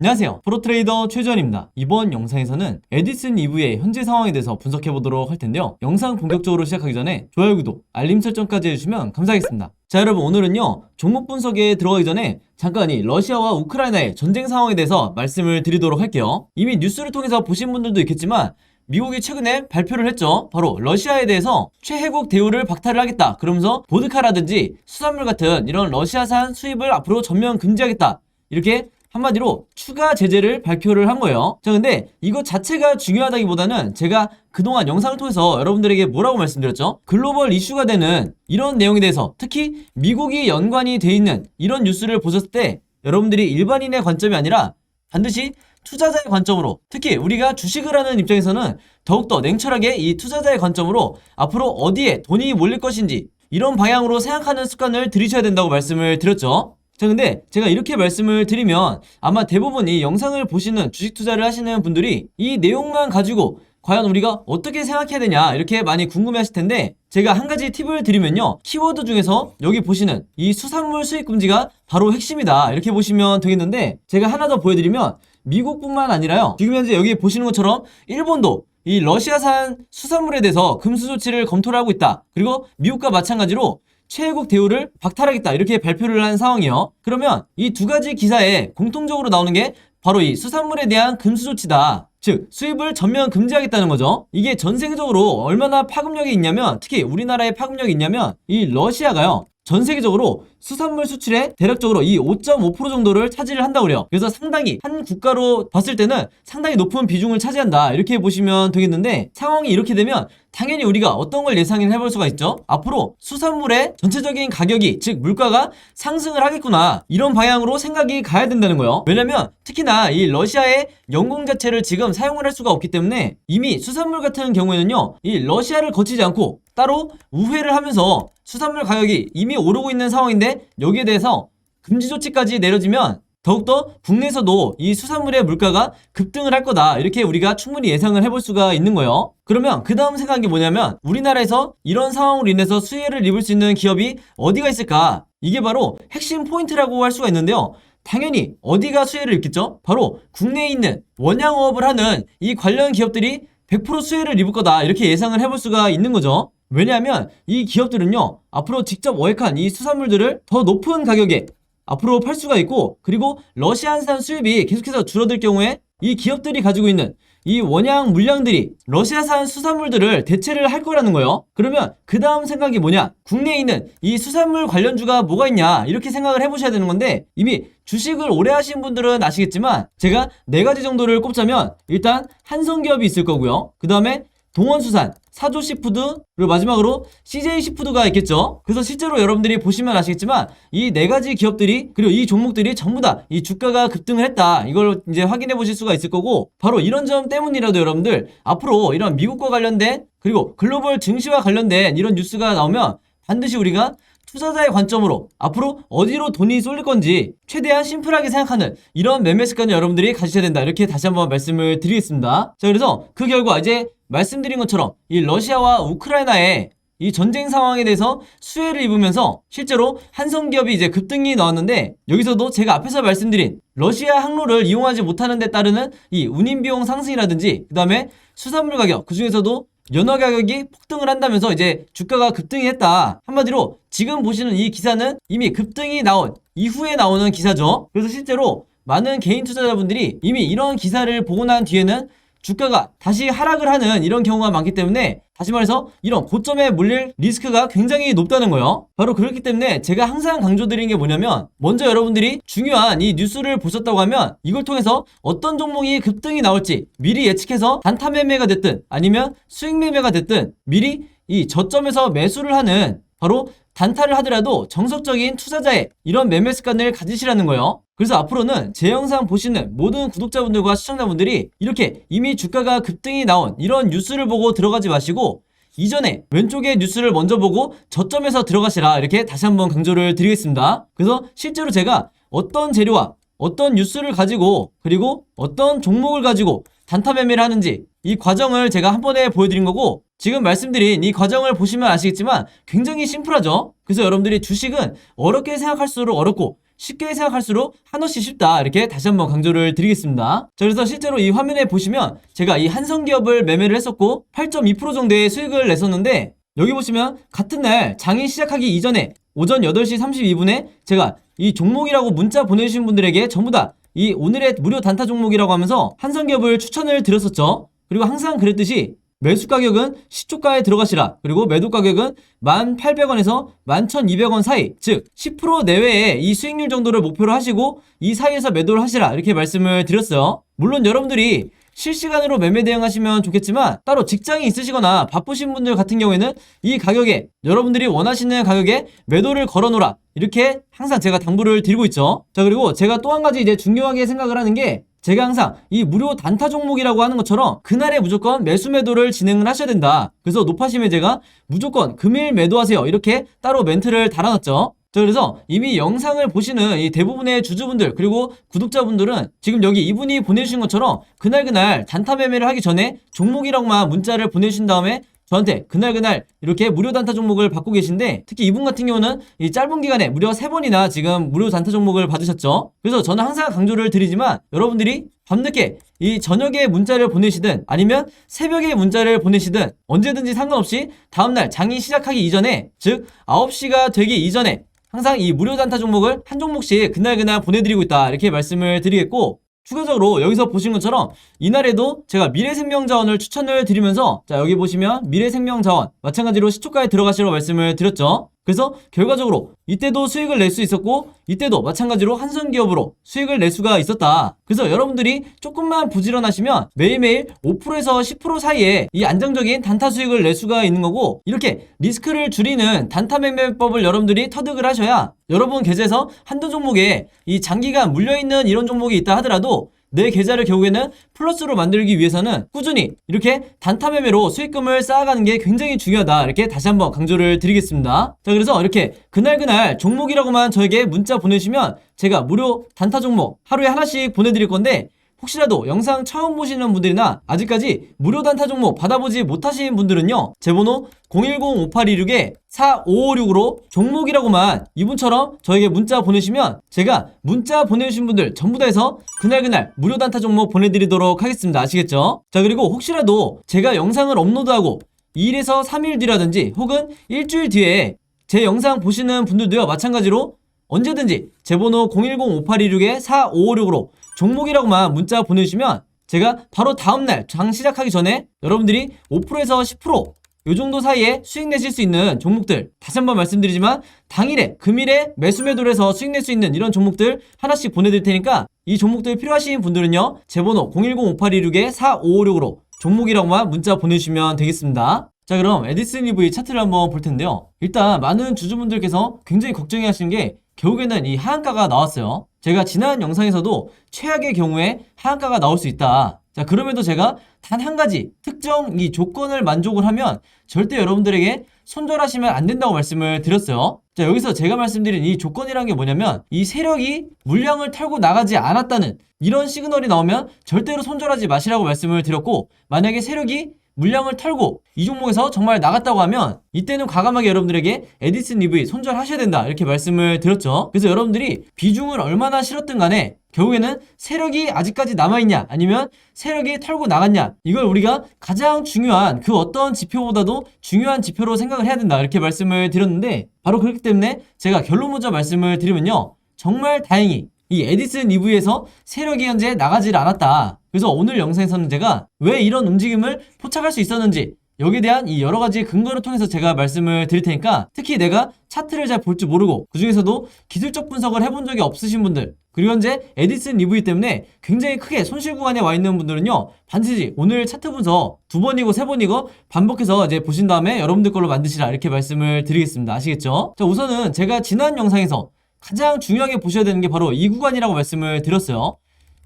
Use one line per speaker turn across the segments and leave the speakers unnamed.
안녕하세요, 프로트레이더 최지원입니다. 이번 영상에서는 에디슨 EV의 현재 상황에 대해서 분석해보도록 할 텐데요. 영상 본격적으로 시작하기 전에 좋아요, 구독, 알림 설정까지 해주시면 감사하겠습니다. 자, 여러분, 오늘은요 종목 분석에 들어가기 전에 잠깐 이 러시아와 우크라이나의 전쟁 상황에 대해서 말씀을 드리도록 할게요. 이미 뉴스를 통해서 보신 분들도 있겠지만 미국이 최근에 발표를 했죠. 바로 러시아에 대해서 최혜국 대우를 박탈을 하겠다, 그러면서 보드카라든지 수산물 같은 이런 러시아산 수입을 앞으로 전면 금지하겠다, 이렇게 한마디로 추가 제재를 발표를 한 거예요. 자, 근데 이것 자체가 중요하다기보다는 제가 그동안 영상을 통해서 여러분들에게 뭐라고 말씀드렸죠? 글로벌 이슈가 되는 이런 내용에 대해서, 특히 미국이 연관이 돼 있는 이런 뉴스를 보셨을 때 여러분들이 일반인의 관점이 아니라 반드시 투자자의 관점으로, 특히 우리가 주식을 하는 입장에서는 더욱더 냉철하게 이 투자자의 관점으로 앞으로 어디에 돈이 몰릴 것인지 이런 방향으로 생각하는 습관을 들이셔야 된다고 말씀을 드렸죠. 자, 근데 제가 이렇게 말씀을 드리면 아마 대부분 이 영상을 보시는 주식 투자를 하시는 분들이 이 내용만 가지고 과연 우리가 어떻게 생각해야 되냐, 이렇게 많이 궁금해 하실 텐데, 제가 한 가지 팁을 드리면요, 키워드 중에서 여기 보시는 이 수산물 수입 금지가 바로 핵심이다, 이렇게 보시면 되겠는데, 제가 하나 더 보여드리면 미국뿐만 아니라요, 지금 현재 여기 보시는 것처럼 일본도 이 러시아산 수산물에 대해서 금수 조치를 검토를 하고 있다, 그리고 미국과 마찬가지로 최혜국 대우를 박탈하겠다, 이렇게 발표를 한 상황이에요. 그러면 이 두 가지 기사에 공통적으로 나오는 게 바로 이 수산물에 대한 금수 조치다, 즉 수입을 전면 금지하겠다는 거죠. 이게 전 세계적으로 얼마나 파급력이 있냐면, 특히 우리나라에 파급력이 있냐면 이 러시아가요 전 세계적으로 수산물 수출의 대략적으로 이 5.5% 정도를 차지를 한다고 그래요. 그래서 상당히 한 국가로 봤을 때는 상당히 높은 비중을 차지한다, 이렇게 보시면 되겠는데, 상황이 이렇게 되면 당연히 우리가 어떤 걸 예상을 해볼 수가 있죠? 앞으로 수산물의 전체적인 가격이, 즉 물가가 상승을 하겠구나, 이런 방향으로 생각이 가야 된다는 거예요. 왜냐면 특히나 이 러시아의 영공 자체를 지금 사용을 할 수가 없기 때문에 이미 수산물 같은 경우에는요 이 러시아를 거치지 않고 따로 우회를 하면서 수산물 가격이 이미 오르고 있는 상황인데, 여기에 대해서 금지 조치까지 내려지면 더욱더 국내에서도 이 수산물의 물가가 급등을 할 거다, 이렇게 우리가 충분히 예상을 해볼 수가 있는 거예요. 그러면 그 다음 생각이 뭐냐면, 우리나라에서 이런 상황으로 인해서 수혜를 입을 수 있는 기업이 어디가 있을까? 이게 바로 핵심 포인트라고 할 수가 있는데요, 당연히 어디가 수혜를 입겠죠? 바로 국내에 있는 원양어업을 하는 이 관련 기업들이 100% 수혜를 입을 거다, 이렇게 예상을 해볼 수가 있는 거죠. 왜냐하면 이 기업들은요 앞으로 직접 어획한 이 수산물들을 더 높은 가격에 앞으로 팔 수가 있고, 그리고 러시아산 수입이 계속해서 줄어들 경우에 이 기업들이 가지고 있는 이 원양 물량들이 러시아산 수산물들을 대체를 할 거라는 거예요. 그러면 그 다음 생각이 뭐냐, 국내에 있는 이 수산물 관련주가 뭐가 있냐, 이렇게 생각을 해보셔야 되는 건데, 이미 주식을 오래 하신 분들은 아시겠지만 제가 4가지 정도를 꼽자면, 일단 한성기업이 있을 거고요, 그 다음에 동원수산, 사조시푸드, 그리고 마지막으로 CJ시푸드가 있겠죠. 그래서 실제로 여러분들이 보시면 아시겠지만 이 4가지 기업들이, 그리고 이 종목들이 전부 다 이 주가가 급등을 했다, 이걸 이제 확인해 보실 수가 있을 거고, 바로 이런 점 때문이라도 여러분들 앞으로 이런 미국과 관련된, 그리고 글로벌 증시와 관련된 이런 뉴스가 나오면 반드시 우리가 투자자의 관점으로 앞으로 어디로 돈이 쏠릴 건지 최대한 심플하게 생각하는 이런 매매 습관을 여러분들이 가지셔야 된다, 이렇게 다시 한번 말씀을 드리겠습니다. 자, 그래서 그 결과 이제 말씀드린 것처럼 이 러시아와 우크라이나의 이 전쟁 상황에 대해서 수혜를 입으면서 실제로 한성기업이 이제 급등이 나왔는데, 여기서도 제가 앞에서 말씀드린 러시아 항로를 이용하지 못하는 데 따르는 이 운임비용 상승이라든지, 그 다음에 수산물 가격, 그 중에서도 연어 가격이 폭등을 한다면서 이제 주가가 급등이 했다. 한마디로 지금 보시는 이 기사는 이미 급등이 나온 이후에 나오는 기사죠. 그래서 실제로 많은 개인 투자자분들이 이미 이런 기사를 보고 난 뒤에는 주가가 다시 하락을 하는 이런 경우가 많기 때문에, 다시 말해서 이런 고점에 물릴 리스크가 굉장히 높다는 거예요. 바로 그렇기 때문에 제가 항상 강조드리는 게 뭐냐면, 먼저 여러분들이 중요한 이 뉴스를 보셨다고 하면 이걸 통해서 어떤 종목이 급등이 나올지 미리 예측해서 단타 매매가 됐든 아니면 수익 매매가 됐든 미리 이 저점에서 매수를 하는, 바로 단타를 하더라도 정석적인 투자자의 이런 매매 습관을 가지시라는 거예요. 그래서 앞으로는 제 영상 보시는 모든 구독자분들과 시청자분들이 이렇게 이미 주가가 급등이 나온 이런 뉴스를 보고 들어가지 마시고, 이전에 왼쪽에 뉴스를 먼저 보고 저점에서 들어가시라, 이렇게 다시 한번 강조를 드리겠습니다. 그래서 실제로 제가 어떤 재료와 어떤 뉴스를 가지고, 그리고 어떤 종목을 가지고 단타 매매를 하는지 이 과정을 제가 한 번에 보여드린 거고, 지금 말씀드린 이 과정을 보시면 아시겠지만 굉장히 심플하죠. 그래서 여러분들이 주식은 어렵게 생각할수록 어렵고 쉽게 생각할수록 한없이 쉽다, 이렇게 다시 한번 강조를 드리겠습니다. 자, 그래서 실제로 이 화면에 보시면 제가 이 한성기업을 매매를 했었고 8.2% 정도의 수익을 냈었는데, 여기 보시면 같은 날 장이 시작하기 이전에 오전 8시 32분에 제가 이 종목이라고 문자 보내주신 분들에게 전부 다 이 오늘의 무료 단타 종목이라고 하면서 한성기업을 추천을 드렸었죠. 그리고 항상 그랬듯이 매수 가격은 시초가에 들어가시라, 그리고 매도 가격은 1,800원에서 11,200원 사이, 즉 10% 내외의 이 수익률 정도를 목표로 하시고 이 사이에서 매도를 하시라, 이렇게 말씀을 드렸어요. 물론 여러분들이 실시간으로 매매 대응하시면 좋겠지만 따로 직장이 있으시거나 바쁘신 분들 같은 경우에는 이 가격에, 여러분들이 원하시는 가격에 매도를 걸어놓으라, 이렇게 항상 제가 당부를 드리고 있죠. 자, 그리고 제가 또 한 가지 이제 중요하게 생각을 하는 게, 제가 항상 이 무료 단타 종목이라고 하는 것처럼 그날에 무조건 매수 매도를 진행을 하셔야 된다. 그래서 높아시면 제가 무조건 금일 매도하세요, 이렇게 따로 멘트를 달아놨죠. 자, 그래서 이미 영상을 보시는 이 대부분의 주주분들 그리고 구독자분들은 지금 여기 이분이 보내주신 것처럼 그날 단타 매매를 하기 전에 종목이라고만 문자를 보내주신 다음에 저한테 그날 이렇게 무료 단타 종목을 받고 계신데, 특히 이분 같은 경우는 이 짧은 기간에 무려 3번이나 지금 무료 단타 종목을 받으셨죠. 그래서 저는 항상 강조를 드리지만, 여러분들이 밤늦게 이 저녁에 문자를 보내시든 아니면 새벽에 문자를 보내시든 언제든지 상관없이 다음날 장이 시작하기 이전에, 즉 9시가 되기 이전에 항상 이 무료 단타 종목을 한 종목씩 그날 보내드리고 있다, 이렇게 말씀을 드리겠고, 추가적으로 여기서 보신 것처럼 이날에도 제가 미래생명자원을 추천을 드리면서, 자, 여기 보시면 미래생명자원 마찬가지로 시초가에 들어가시라고 말씀을 드렸죠. 그래서 결과적으로 이때도 수익을 낼 수 있었고 이때도 마찬가지로 한성기업으로 수익을 낼 수가 있었다. 그래서 여러분들이 조금만 부지런하시면 매일매일 5%에서 10% 사이에 이 안정적인 단타 수익을 낼 수가 있는 거고, 이렇게 리스크를 줄이는 단타 매매법을 여러분들이 터득을 하셔야 여러분 계좌에서 한두 종목에 이 장기간 물려있는 이런 종목이 있다 하더라도 내 계좌를 결국에는 플러스로 만들기 위해서는 꾸준히 이렇게 단타 매매로 수익금을 쌓아가는 게 굉장히 중요하다, 이렇게 다시 한번 강조를 드리겠습니다. 자, 그래서 이렇게 그날 종목이라고만 저에게 문자 보내주시면 제가 무료 단타 종목 하루에 하나씩 보내드릴 건데, 혹시라도 영상 처음 보시는 분들이나 아직까지 무료 단타 종목 받아보지 못하신 분들은요, 제 번호 010-5826-4556으로 종목이라고만 이분처럼 저에게 문자 보내시면 제가 문자 보내주신 분들 전부 다 해서 그날 무료 단타 종목 보내드리도록 하겠습니다. 아시겠죠? 자, 그리고 혹시라도 제가 영상을 업로드하고 2일에서 3일 뒤라든지 혹은 일주일 뒤에 제 영상 보시는 분들도요, 마찬가지로 언제든지 제 번호 010-5826-4556으로 종목이라고만 문자 보내주시면 제가 바로 다음날 장 시작하기 전에 여러분들이 5%에서 10% 요 정도 사이에 수익 내실 수 있는 종목들, 다시 한번 말씀드리지만 당일에 금일에 매수 매도를 해서 수익 낼 수 있는 이런 종목들 하나씩 보내드릴 테니까 이 종목들 필요하신 분들은요, 제 번호 010-5826-4556으로 종목이라고만 문자 보내주시면 되겠습니다. 자, 그럼 에디슨 EV 차트를 한번 볼 텐데요. 일단 많은 주주분들께서 굉장히 걱정해 하시는 게 결국에는 이 하한가가 나왔어요. 제가 지난 영상에서도 최악의 경우에 하한가가 나올 수 있다. 자, 그럼에도 제가 단 한 가지 특정 이 조건을 만족을 하면 절대 여러분들에게 손절하시면 안 된다고 말씀을 드렸어요. 자, 여기서 제가 말씀드린 이 조건이란 게 뭐냐면, 이 세력이 물량을 털고 나가지 않았다는 이런 시그널이 나오면 절대로 손절하지 마시라고 말씀을 드렸고, 만약에 세력이 물량을 털고 이 종목에서 정말 나갔다고 하면 이때는 과감하게 여러분들에게 에디슨 EV 손절하셔야 된다, 이렇게 말씀을 드렸죠. 그래서 여러분들이 비중을 얼마나 실었든 간에 결국에는 세력이 아직까지 남아있냐 아니면 세력이 털고 나갔냐, 이걸 우리가 가장 중요한 그 어떤 지표보다도 중요한 지표로 생각을 해야 된다, 이렇게 말씀을 드렸는데, 바로 그렇기 때문에 제가 결론 먼저 말씀을 드리면요, 정말 다행히 이 에디슨 EV에서 세력이 현재 나가질 않았다. 그래서 오늘 영상에서는 제가 왜 이런 움직임을 포착할 수 있었는지 여기에 대한 이 여러 가지 근거를 통해서 제가 말씀을 드릴 테니까, 특히 내가 차트를 잘 볼 줄 모르고 그 중에서도 기술적 분석을 해본 적이 없으신 분들, 그리고 현재 에디슨 EV 때문에 굉장히 크게 손실 구간에 와 있는 분들은요, 반드시 오늘 차트 분석 2번이고 3번이고 반복해서 이제 보신 다음에 여러분들 걸로 만드시라, 이렇게 말씀을 드리겠습니다. 아시겠죠? 자, 우선은 제가 지난 영상에서 가장 중요하게 보셔야 되는 게 바로 이 구간이라고 말씀을 드렸어요.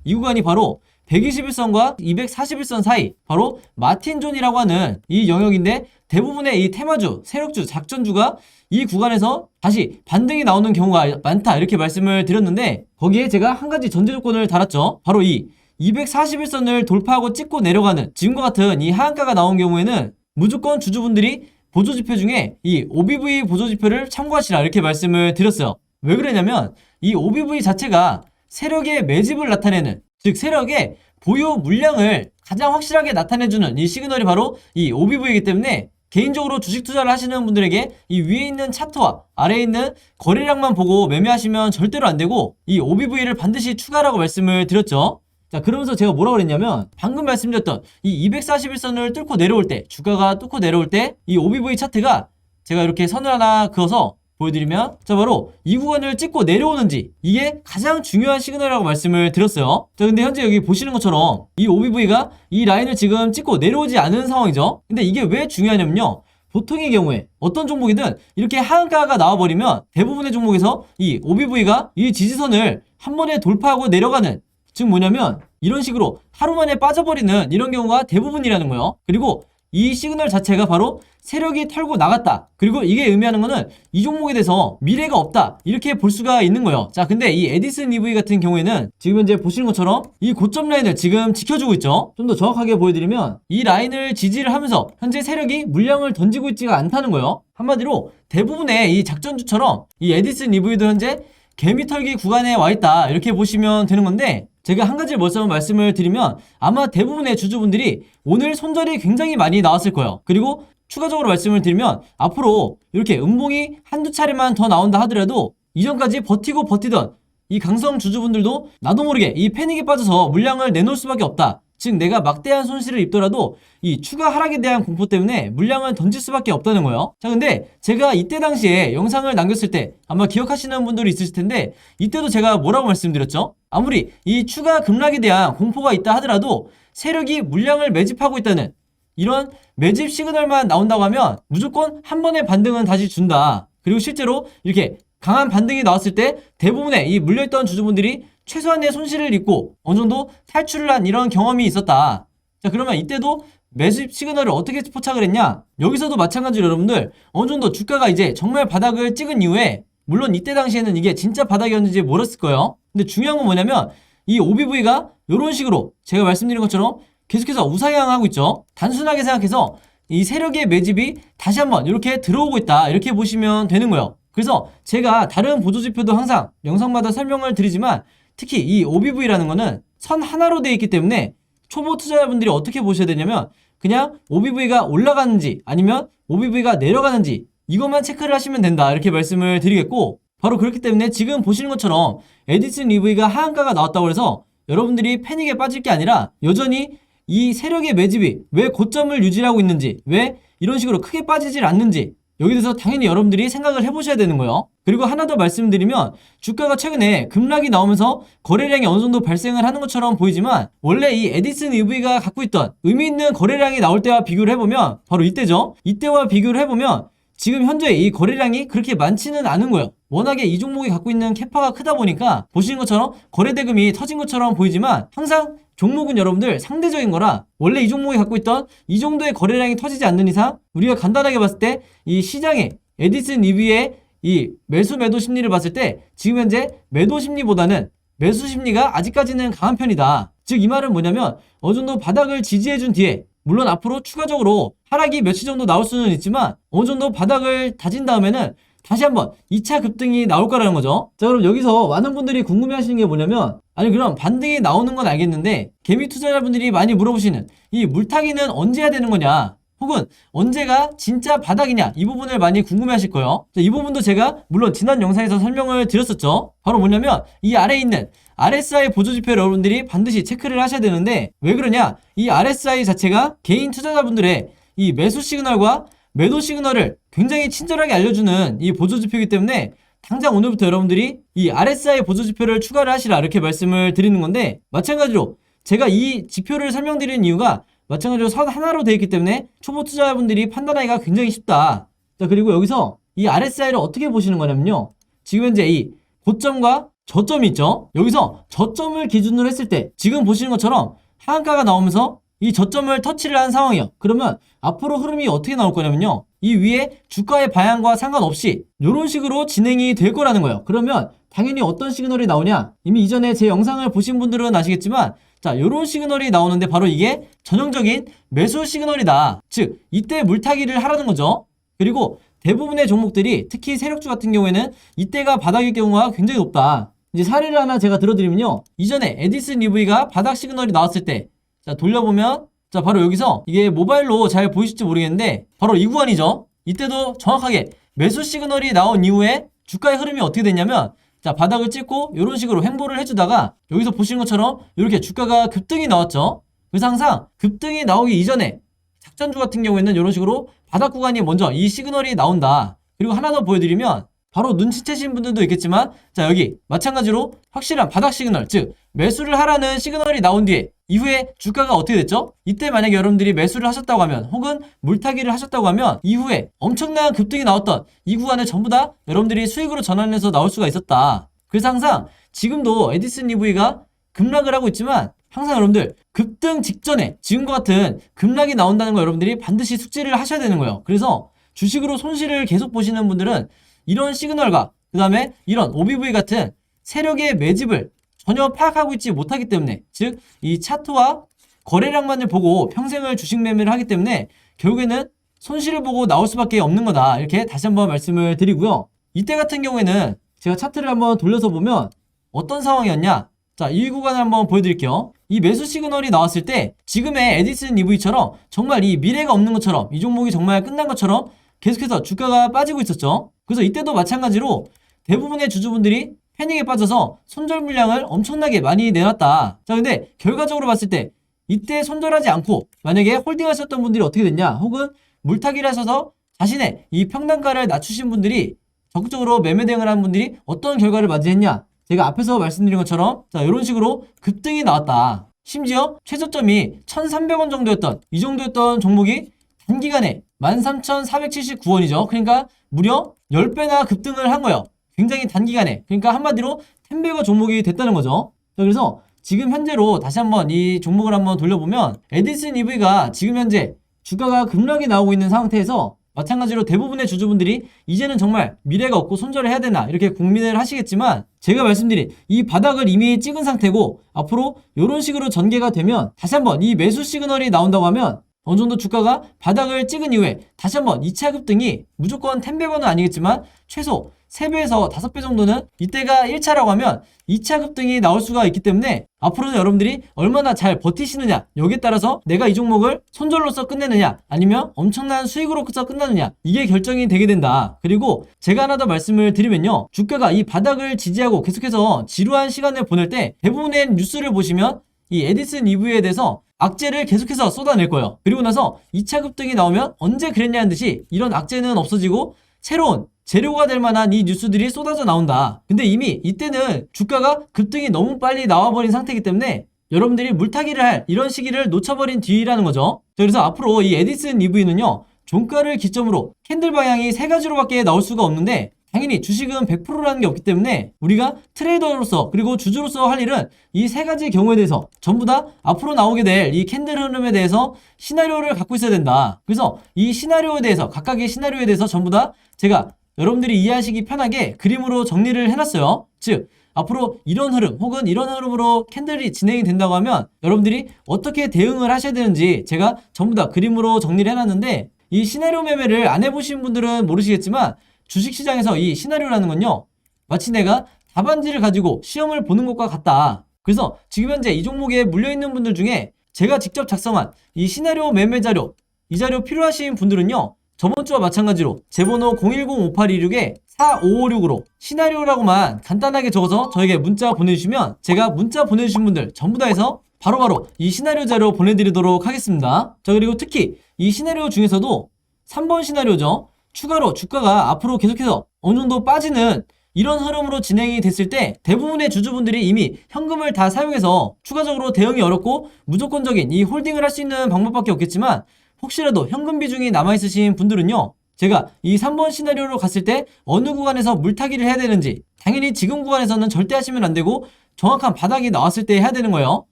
이 구간이 바로 121선과 241선 사이, 바로 마틴존이라고 하는 이 영역인데, 대부분의 이 테마주, 세력주, 작전주가 이 구간에서 다시 반등이 나오는 경우가 많다, 이렇게 말씀을 드렸는데, 거기에 제가 한 가지 전제 조건을 달았죠. 바로 이 241선을 돌파하고 찍고 내려가는 지금과 같은 이 하한가가 나온 경우에는 무조건 주주분들이 보조지표 중에 이 OBV 보조지표를 참고하시라, 이렇게 말씀을 드렸어요. 왜 그러냐면 이 OBV 자체가 세력의 매집을 나타내는, 즉 세력의 보유 물량을 가장 확실하게 나타내주는 이 시그널이 바로 이 OBV이기 때문에 개인적으로 주식 투자를 하시는 분들에게 이 위에 있는 차트와 아래에 있는 거래량만 보고 매매하시면 절대로 안 되고 이 OBV를 반드시 추가라고 말씀을 드렸죠. 자, 그러면서 제가 뭐라고 그랬냐면 방금 말씀드렸던 이 241선을 뚫고 내려올 때, 주가가 뚫고 내려올 때 이 OBV 차트가 제가 이렇게 선을 하나 그어서 보여드리면, 자, 바로 이 구간을 찍고 내려오는지, 이게 가장 중요한 시그널이라고 말씀을 드렸어요. 자, 근데 현재 여기 보시는 것처럼 이 OBV가 이 라인을 지금 찍고 내려오지 않은 상황이죠. 근데 이게 왜 중요하냐면요, 보통의 경우에 어떤 종목이든 이렇게 하한가가 나와버리면 대부분의 종목에서 이 OBV가 이 지지선을 한 번에 돌파하고 내려가는, 즉 뭐냐면 이런 식으로 하루 만에 빠져버리는 이런 경우가 대부분이라는 거예요. 그리고 이 시그널 자체가 바로 세력이 털고 나갔다, 그리고 이게 의미하는 거는 이 종목에 대해서 미래가 없다, 이렇게 볼 수가 있는 거예요. 자, 근데 이 에디슨 EV 같은 경우에는 지금 현재 보시는 것처럼 이 고점 라인을 지금 지켜주고 있죠. 좀 더 정확하게 보여드리면 이 라인을 지지를 하면서 현재 세력이 물량을 던지고 있지가 않다는 거예요. 한마디로 대부분의 이 작전주처럼 이 에디슨 EV도 현재 개미털기 구간에 와 있다, 이렇게 보시면 되는 건데, 제가 한 가지 먼저 말씀을 드리면 아마 대부분의 주주분들이 오늘 손절이 굉장히 많이 나왔을 거예요. 그리고 추가적으로 말씀을 드리면 앞으로 이렇게 음봉이 한두 차례만 더 나온다 하더라도 이전까지 버티고 버티던 이 강성 주주분들도 나도 모르게 이 패닉에 빠져서 물량을 내놓을 수밖에 없다. 즉 내가 막대한 손실을 입더라도 이 추가 하락에 대한 공포 때문에 물량을 던질 수밖에 없다는 거예요. 자, 근데 제가 이때 당시에 영상을 남겼을 때 아마 기억하시는 분들이 있으실 텐데, 이때도 제가 뭐라고 말씀드렸죠? 아무리 이 추가 급락에 대한 공포가 있다 하더라도 세력이 물량을 매집하고 있다는 이런 매집 시그널만 나온다고 하면 무조건 한 번의 반등은 다시 준다. 그리고 실제로 이렇게 강한 반등이 나왔을 때 대부분의 이 물려있던 주주분들이 최소한의 손실을 입고 어느 정도 탈출을 한 이런 경험이 있었다. 자, 그러면 이때도 매집 시그널을 어떻게 포착을 했냐? 여기서도 마찬가지로 여러분들 어느 정도 주가가 이제 정말 바닥을 찍은 이후에, 물론 이때 당시에는 이게 진짜 바닥이었는지 몰랐을 거예요. 근데 중요한 건 뭐냐면 이 OBV가 이런 식으로 제가 말씀드린 것처럼 계속해서 우상향하고 있죠. 단순하게 생각해서 이 세력의 매집이 다시 한번 이렇게 들어오고 있다, 이렇게 보시면 되는 거예요. 그래서 제가 다른 보조지표도 항상 영상마다 설명을 드리지만 특히 이 OBV라는 거는 선 하나로 되어 있기 때문에 초보 투자자분들이 어떻게 보셔야 되냐면 그냥 OBV가 올라가는지 아니면 OBV가 내려가는지 이것만 체크를 하시면 된다, 이렇게 말씀을 드리겠고, 바로 그렇기 때문에 지금 보시는 것처럼 에디슨 EV가 하한가가 나왔다고 해서 여러분들이 패닉에 빠질 게 아니라 여전히 이 세력의 매집이 왜 고점을 유지하고 있는지, 왜 이런 식으로 크게 빠지질 않는지 여기 대해서 당연히 여러분들이 생각을 해보셔야 되는 거예요. 그리고 하나 더 말씀드리면 주가가 최근에 급락이 나오면서 거래량이 어느 정도 발생을 하는 것처럼 보이지만 원래 이 에디슨 EV가 갖고 있던 의미 있는 거래량이 나올 때와 비교를 해보면 바로 이때죠. 이때와 비교를 해보면 지금 현재 이 거래량이 그렇게 많지는 않은 거예요. 워낙에 이 종목이 갖고 있는 캐파가 크다 보니까 보시는 것처럼 거래대금이 터진 것처럼 보이지만 항상 종목은 여러분들 상대적인 거라 원래 이 종목이 갖고 있던 이 정도의 거래량이 터지지 않는 이상 우리가 간단하게 봤을 때 이 시장의 에디슨 EV의 이 매수 매도 심리를 봤을 때 지금 현재 매도 심리보다는 매수 심리가 아직까지는 강한 편이다. 즉 이 말은 뭐냐면 어느 정도 바닥을 지지해준 뒤에 물론 앞으로 추가적으로 하락이 며칠 정도 나올 수는 있지만 어느 정도 바닥을 다진 다음에는 다시 한번 2차 급등이 나올 거라는 거죠. 자, 그럼 여기서 많은 분들이 궁금해 하시는 게 뭐냐면 아니 그럼 반등이 나오는 건 알겠는데 개미 투자자분들이 많이 물어보시는 이 물타기는 언제 해야 되는 거냐, 혹은 언제가 진짜 바닥이냐, 이 부분을 많이 궁금해 하실 거예요. 자, 이 부분도 제가 물론 지난 영상에서 설명을 드렸었죠. 바로 뭐냐면 이 아래에 있는 RSI 보조지표를 여러분들이 반드시 체크를 하셔야 되는데 왜 그러냐, 이 RSI 자체가 개인 투자자분들의 이 매수 시그널과 매도 시그널을 굉장히 친절하게 알려주는 이 보조지표이기 때문에 당장 오늘부터 여러분들이 이 RSI 보조지표를 추가를 하시라, 이렇게 말씀을 드리는 건데, 마찬가지로 제가 이 지표를 설명드리는 이유가 마찬가지로 선 하나로 되어 있기 때문에 초보 투자자분들이 판단하기가 굉장히 쉽다. 자, 그리고 여기서 이 RSI를 어떻게 보시는 거냐면요, 지금 현재 이 고점과 저점이 있죠. 여기서 저점을 기준으로 했을 때 지금 보시는 것처럼 하한가가 나오면서 이 저점을 터치를 한 상황이에요. 그러면 앞으로 흐름이 어떻게 나올 거냐면요, 이 위에 주가의 방향과 상관없이 이런 식으로 진행이 될 거라는 거예요. 그러면 당연히 어떤 시그널이 나오냐, 이미 이전에 제 영상을 보신 분들은 아시겠지만 자, 이런 시그널이 나오는데 바로 이게 전형적인 매수 시그널이다. 즉 이때 물타기를 하라는 거죠. 그리고 대부분의 종목들이 특히 세력주 같은 경우에는 이때가 바닥일 경우가 굉장히 높다. 이제 사례를 하나 제가 들어드리면요. 이전에 에디슨 EV가 바닥 시그널이 나왔을 때, 자, 돌려보면, 자, 바로 여기서 이게 모바일로 잘 보이실지 모르겠는데, 바로 이 구간이죠. 이때도 정확하게 매수 시그널이 나온 이후에 주가의 흐름이 어떻게 됐냐면, 자, 바닥을 찍고 이런 식으로 횡보를 해주다가 여기서 보시는 것처럼 이렇게 주가가 급등이 나왔죠. 그래서 항상 급등이 나오기 이전에 작전주 같은 경우에는 이런 식으로 바닥 구간이 먼저 이 시그널이 나온다. 그리고 하나 더 보여드리면 바로 눈치채신 분들도 있겠지만, 자, 여기 마찬가지로 확실한 바닥 시그널, 즉 매수를 하라는 시그널이 나온 뒤에 이후에 주가가 어떻게 됐죠? 이때 만약에 여러분들이 매수를 하셨다고 하면, 혹은 물타기를 하셨다고 하면 이후에 엄청난 급등이 나왔던 이 구간을 전부 다 여러분들이 수익으로 전환해서 나올 수가 있었다. 그래서 항상 지금도 에디슨 EV가 급락을 하고 있지만 항상 여러분들 급등 직전에 지금과 같은 급락이 나온다는 거 여러분들이 반드시 숙지를 하셔야 되는 거예요. 그래서 주식으로 손실을 계속 보시는 분들은 이런 시그널과 그 다음에 이런 OBV 같은 세력의 매집을 전혀 파악하고 있지 못하기 때문에, 즉 이 차트와 거래량만을 보고 평생을 주식 매매를 하기 때문에 결국에는 손실을 보고 나올 수밖에 없는 거다. 이렇게 다시 한번 말씀을 드리고요. 이때 같은 경우에는 제가 차트를 한번 돌려서 보면 어떤 상황이었냐, 자, 이 구간을 한번 보여드릴게요. 이 매수 시그널이 나왔을 때 지금의 에디슨 EV처럼 정말 이 미래가 없는 것처럼, 이 종목이 정말 끝난 것처럼 계속해서 주가가 빠지고 있었죠. 그래서 이때도 마찬가지로 대부분의 주주분들이 패닉에 빠져서 손절 물량을 엄청나게 많이 내놨다. 자, 근데 결과적으로 봤을 때 이때 손절하지 않고 만약에 홀딩하셨던 분들이 어떻게 됐냐, 혹은 물타기를 하셔서 자신의 이 평단가를 낮추신 분들이 적극적으로 매매 대응을 한 분들이 어떤 결과를 맞이했냐, 제가 앞에서 말씀드린 것처럼 자, 이런 식으로 급등이 나왔다. 심지어 최저점이 1,300원 정도였던 이 정도였던 종목이 단기간에 13,479원이죠. 그러니까 무려 10배나 급등을 한 거예요. 굉장히 단기간에. 그러니까 한마디로 텐베거 종목이 됐다는 거죠. 자, 그래서 지금 현재로 다시 한번 이 종목을 한번 돌려보면 에디슨 EV가 지금 현재 주가가 급락이 나오고 있는 상태에서 마찬가지로 대부분의 주주분들이 이제는 정말 미래가 없고 손절을 해야 되나 이렇게 고민을 하시겠지만, 제가 말씀드린 이 바닥을 이미 찍은 상태고 앞으로 이런 식으로 전개가 되면 다시 한번 이 매수 시그널이 나온다고 하면 어느 정도 주가가 바닥을 찍은 이후에 다시 한번 2차 급등이 무조건 10배는 아니겠지만 최소 3배에서 5배 정도는, 이때가 1차라고 하면 2차 급등이 나올 수가 있기 때문에 앞으로는 여러분들이 얼마나 잘 버티시느냐, 여기에 따라서 내가 이 종목을 손절로서 끝내느냐 아니면 엄청난 수익으로서 끝나느냐, 이게 결정이 되게 된다. 그리고 제가 하나 더 말씀을 드리면요, 주가가 이 바닥을 지지하고 계속해서 지루한 시간을 보낼 때 대부분의 뉴스를 보시면 이 에디슨 EV에 대해서 악재를 계속해서 쏟아낼 거예요. 그리고 나서 2차 급등이 나오면 언제 그랬냐는 듯이 이런 악재는 없어지고 새로운 재료가 될 만한 이 뉴스들이 쏟아져 나온다. 근데 이미 이때는 주가가 급등이 너무 빨리 나와버린 상태이기 때문에 여러분들이 물타기를 할 이런 시기를 놓쳐버린 뒤라는 거죠. 그래서 앞으로 이 에디슨 EV는요, 종가를 기점으로 캔들 방향이 3가지로밖에 나올 수가 없는데, 당연히 주식은 100%라는 게 없기 때문에 우리가 트레이더로서 그리고 주주로서 할 일은 이 3가지 경우에 대해서 전부 다 앞으로 나오게 될 이 캔들 흐름에 대해서 시나리오를 갖고 있어야 된다. 그래서 이 시나리오에 대해서, 각각의 시나리오에 대해서 전부 다 제가 여러분들이 이해하시기 편하게 그림으로 정리를 해놨어요. 즉 앞으로 이런 흐름 혹은 이런 흐름으로 캔들이 진행이 된다고 하면 여러분들이 어떻게 대응을 하셔야 되는지 제가 전부 다 그림으로 정리를 해놨는데, 이 시나리오 매매를 안 해보신 분들은 모르시겠지만 주식시장에서 이 시나리오라는 건요, 마치 내가 답안지를 가지고 시험을 보는 것과 같다. 그래서 지금 현재 이 종목에 물려있는 분들 중에 제가 직접 작성한 이 시나리오 매매 자료, 이 자료 필요하신 분들은요, 저번 주와 마찬가지로 제 번호 010-5826-4556으로 시나리오라고만 간단하게 적어서 저에게 문자 보내주시면 제가 문자 보내주신 분들 전부 다 해서 바로바로 이 시나리오 자료 보내드리도록 하겠습니다. 자, 그리고 특히 이 시나리오 중에서도 3번 시나리오죠. 추가로 주가가 앞으로 계속해서 어느 정도 빠지는 이런 흐름으로 진행이 됐을 때 대부분의 주주분들이 이미 현금을 다 사용해서 추가적으로 대응이 어렵고 무조건적인 이 홀딩을 할 수 있는 방법밖에 없겠지만, 혹시라도 현금 비중이 남아있으신 분들은요, 제가 이 3번 시나리오로 갔을 때 어느 구간에서 물타기를 해야 되는지, 당연히 지금 구간에서는 절대 하시면 안 되고 정확한 바닥이 나왔을 때 해야 되는 거예요.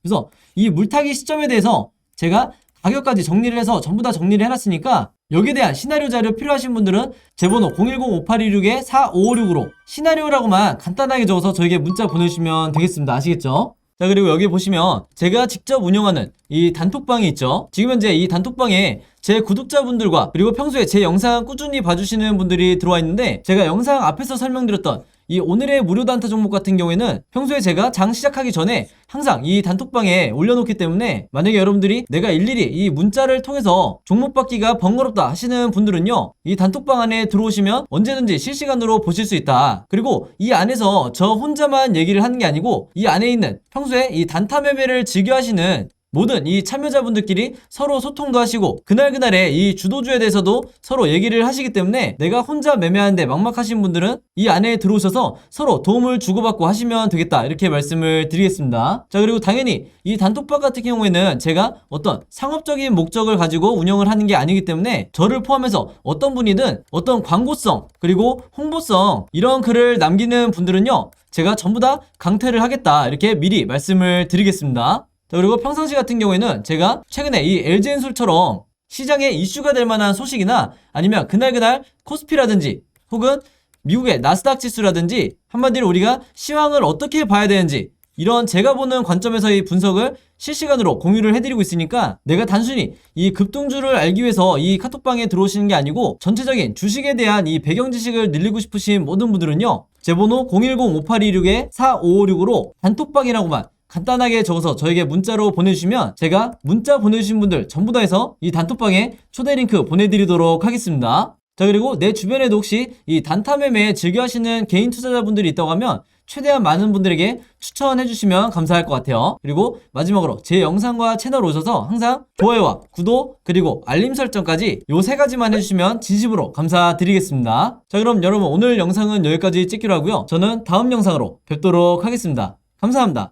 그래서 이 물타기 시점에 대해서 제가 가격까지 정리를 해서 전부 다 정리를 해놨으니까 여기에 대한 시나리오 자료 필요하신 분들은 제 번호 010-5826-4556으로 시나리오라고만 간단하게 적어서 저에게 문자 보내주시면 되겠습니다. 아시겠죠? 자, 그리고 여기 보시면 제가 직접 운영하는 이 단톡방이 있죠. 지금 현재 이 단톡방에 제 구독자분들과 그리고 평소에 제 영상 꾸준히 봐주시는 분들이 들어와 있는데, 제가 영상 앞에서 설명드렸던 이 오늘의 무료 단타 종목 같은 경우에는 평소에 제가 장 시작하기 전에 항상 이 단톡방에 올려놓기 때문에, 만약에 여러분들이 내가 일일이 이 문자를 통해서 종목 받기가 번거롭다 하시는 분들은요, 이 단톡방 안에 들어오시면 언제든지 실시간으로 보실 수 있다. 그리고 이 안에서 저 혼자만 얘기를 하는 게 아니고, 이 안에 있는 평소에 이 단타 매매를 즐겨 하시는 모든 이 참여자분들끼리 서로 소통도 하시고, 그날그날의 이 주도주에 대해서도 서로 얘기를 하시기 때문에, 내가 혼자 매매하는데 막막하신 분들은 이 안에 들어오셔서 서로 도움을 주고받고 하시면 되겠다, 이렇게 말씀을 드리겠습니다. 자, 그리고 당연히 이 단톡방 같은 경우에는 제가 어떤 상업적인 목적을 가지고 운영을 하는 게 아니기 때문에, 저를 포함해서 어떤 분이든 어떤 광고성 그리고 홍보성 이런 글을 남기는 분들은요, 제가 전부 다 강퇴를 하겠다, 이렇게 미리 말씀을 드리겠습니다. 자, 그리고 평상시 같은 경우에는 제가 최근에 이 LG엔솔처럼 시장에 이슈가 될 만한 소식이나 아니면 그날 코스피라든지 혹은 미국의 나스닥 지수라든지, 한마디로 우리가 시황을 어떻게 봐야 되는지 이런 제가 보는 관점에서의 분석을 실시간으로 공유를 해드리고 있으니까, 내가 단순히 이 급등주를 알기 위해서 이 카톡방에 들어오시는 게 아니고 전체적인 주식에 대한 이 배경 지식을 늘리고 싶으신 모든 분들은요, 제 번호 010-5826-4556으로 단톡방이라고만 간단하게 적어서 저에게 문자로 보내주시면, 제가 문자 보내주신 분들 전부 다 해서 이 단톡방에 초대 링크 보내드리도록 하겠습니다. 자, 그리고 내 주변에도 혹시 이 단타 매매 즐겨 하시는 개인 투자자분들이 있다고 하면 최대한 많은 분들에게 추천해 주시면 감사할 것 같아요. 그리고 마지막으로 제 영상과 채널 오셔서 항상 좋아요와 구독 그리고 알림 설정까지 요 3가지만 해주시면 진심으로 감사드리겠습니다. 자, 그럼 여러분 오늘 영상은 여기까지 찍기로 하고요. 저는 다음 영상으로 뵙도록 하겠습니다. 감사합니다.